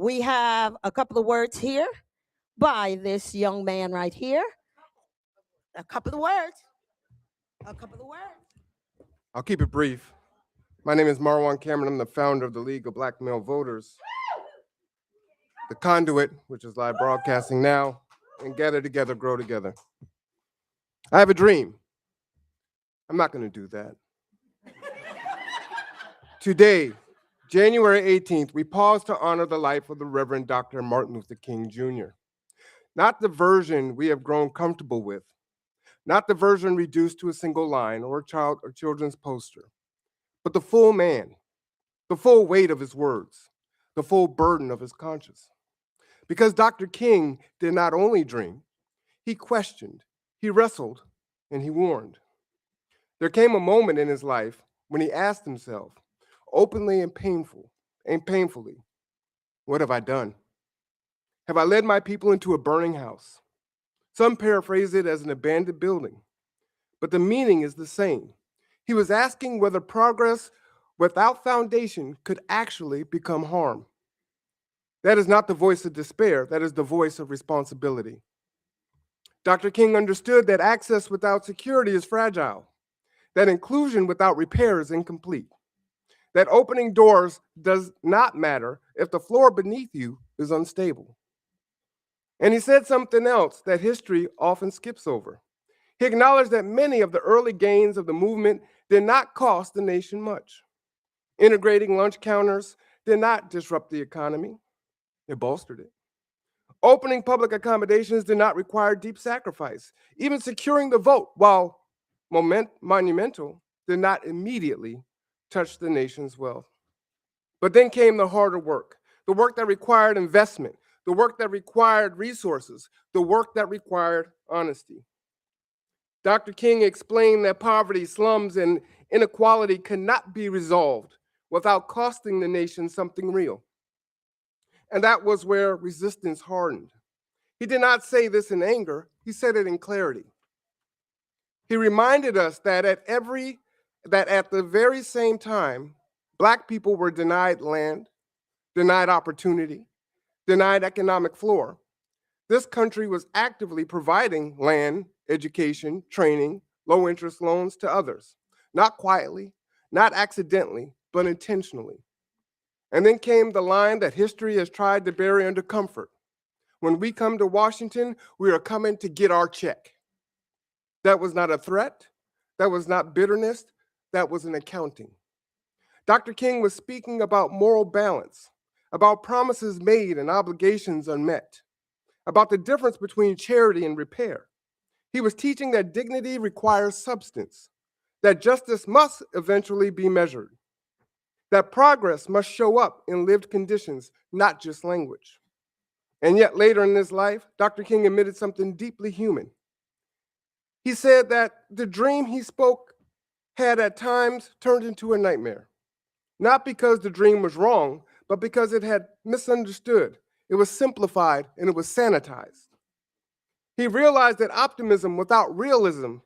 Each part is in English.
we have a couple of words here by this young man right here. A couple of words. A couple of words. I'll keep it brief. My name is Marwan Cameron. I'm the founder of the League of Black Male Voters, the Conduit, which is live broadcasting now, and Gather Together, Grow Together. I have a dream. I'm not going to do that. Today, January 18th, we pause to honor the life of the Reverend Dr. Martin Luther King Jr. Not the version we have grown comfortable with, not the version reduced to a single line or a child or children's poster, but the full man, the full weight of his words, the full burden of his conscience. Because Dr. King did not only dream, he questioned, he wrestled, and he warned. There came a moment in his life when he asked himself, openly and painfully, what have I done? Have I led my people into a burning house? Some paraphrase it as an abandoned building, but the meaning is the same. He was asking whether progress without foundation could actually become harm. That is not the voice of despair, that is the voice of responsibility. Dr. King understood that access without security is fragile, that inclusion without repair is incomplete, that opening doors does not matter if the floor beneath you is unstable. And he said something else that history often skips over. He acknowledged that many of the early gains of the movement did not cost the nation much. Integrating lunch counters did not disrupt the economy, it bolstered it. Opening public accommodations did not require deep sacrifice. Even securing the vote, while monumental, did not immediately touch the nation's wealth. But then came the harder work, the work that required investment, the work that required resources, the work that required honesty. Dr. King explained that poverty, slums, and inequality cannot be resolved without costing the nation something real. And that was where resistance hardened. He did not say this in anger, he said it in clarity. He reminded us that at the very same time, Black people were denied land, denied opportunity, denied economic floor. This country was actively providing land, education, training, low-interest loans to others, not quietly, not accidentally, but intentionally. And then came the line that history has tried to bury under comfort. When we come to Washington, we are coming to get our check. That was not a threat. That was not bitterness. That was an accounting. Dr. King was speaking about moral balance, about promises made and obligations unmet, about the difference between charity and repair. He was teaching that dignity requires substance, that justice must eventually be measured, that progress must show up in lived conditions, not just language. And yet later in his life, Dr. King admitted something deeply human. He said that the dream he spoke had at times turned into a nightmare, not because the dream was wrong, but because it had misunderstood. It was simplified and it was sanitized. He realized that optimism without realism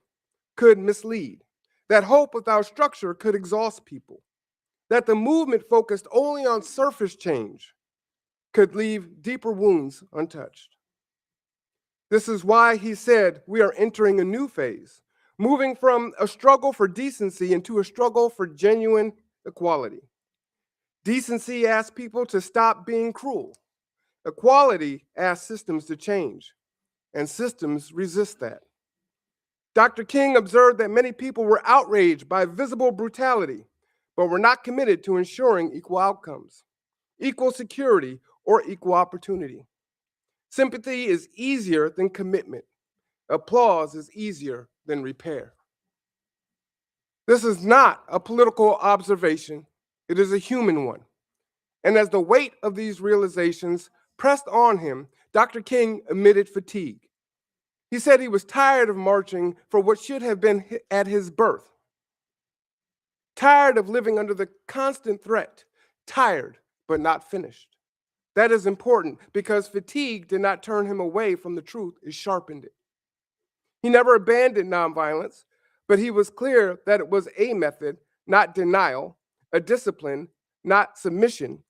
could mislead, that hope without structure could exhaust people, that the movement focused only on surface change could leave deeper wounds untouched. This is why he said we are entering a new phase, moving from a struggle for decency into a struggle for genuine equality. Decency asks people to stop being cruel. Equality asks systems to change, and systems resist that. Dr. King observed that many people were outraged by visible brutality, but were not committed to ensuring equal outcomes, equal security, or equal opportunity. Sympathy is easier than commitment. Applause is easier than repair. This is not a political observation, it is a human one. And as the weight of these realizations pressed on him, Dr. King admitted fatigue. He said he was tired of marching for what should have been at his birth, tired of living under the constant threat, tired but not finished. That is important because fatigue did not turn him away from the truth, it sharpened it. He never abandoned nonviolence, but he was clear that it was a method, not denial, a discipline, not submission,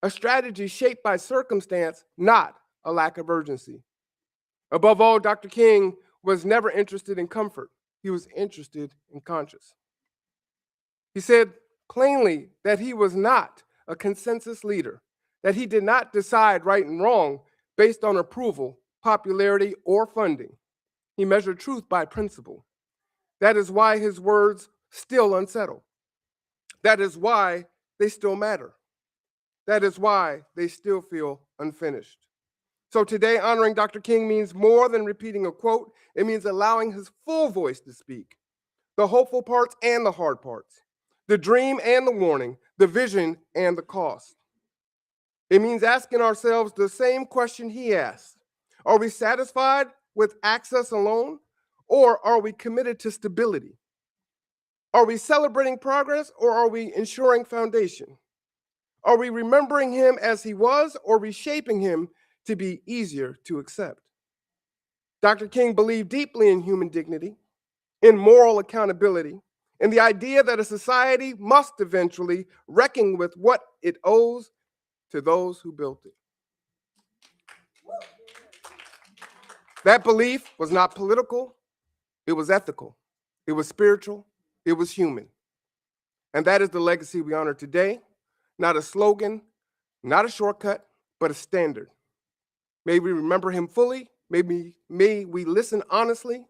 a strategy shaped by circumstance, not a lack of urgency. Above all, Dr. King was never interested in comfort. He was interested in conscience. He said plainly that he was not a consensus leader, that he did not decide right and wrong based on approval, popularity, or funding. He measured truth by principle. That is why his words still unsettle. That is why they still matter. That is why they still feel unfinished. So today, honoring Dr. King means more than repeating a quote. It means allowing his full voice to speak, the hopeful parts and the hard parts, the dream and the warning, the vision and the cost. It means asking ourselves the same question he asked. Are we satisfied with access alone, or are we committed to stability? Are we celebrating progress, or are we ensuring foundation? Are we remembering him as he was, or reshaping him to be easier to accept? Dr. King believed deeply in human dignity, in moral accountability, in the idea that a society must eventually reckon with what it owes to those who built it. That belief was not political, it was ethical, it was spiritual, it was human. And that is the legacy we honor today, not a slogan, not a shortcut, but a standard. May we remember him fully, may we listen honestly,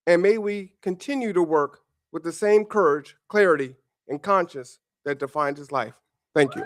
and may we continue to work with the same courage, clarity, and conscience that defined his life. Thank you.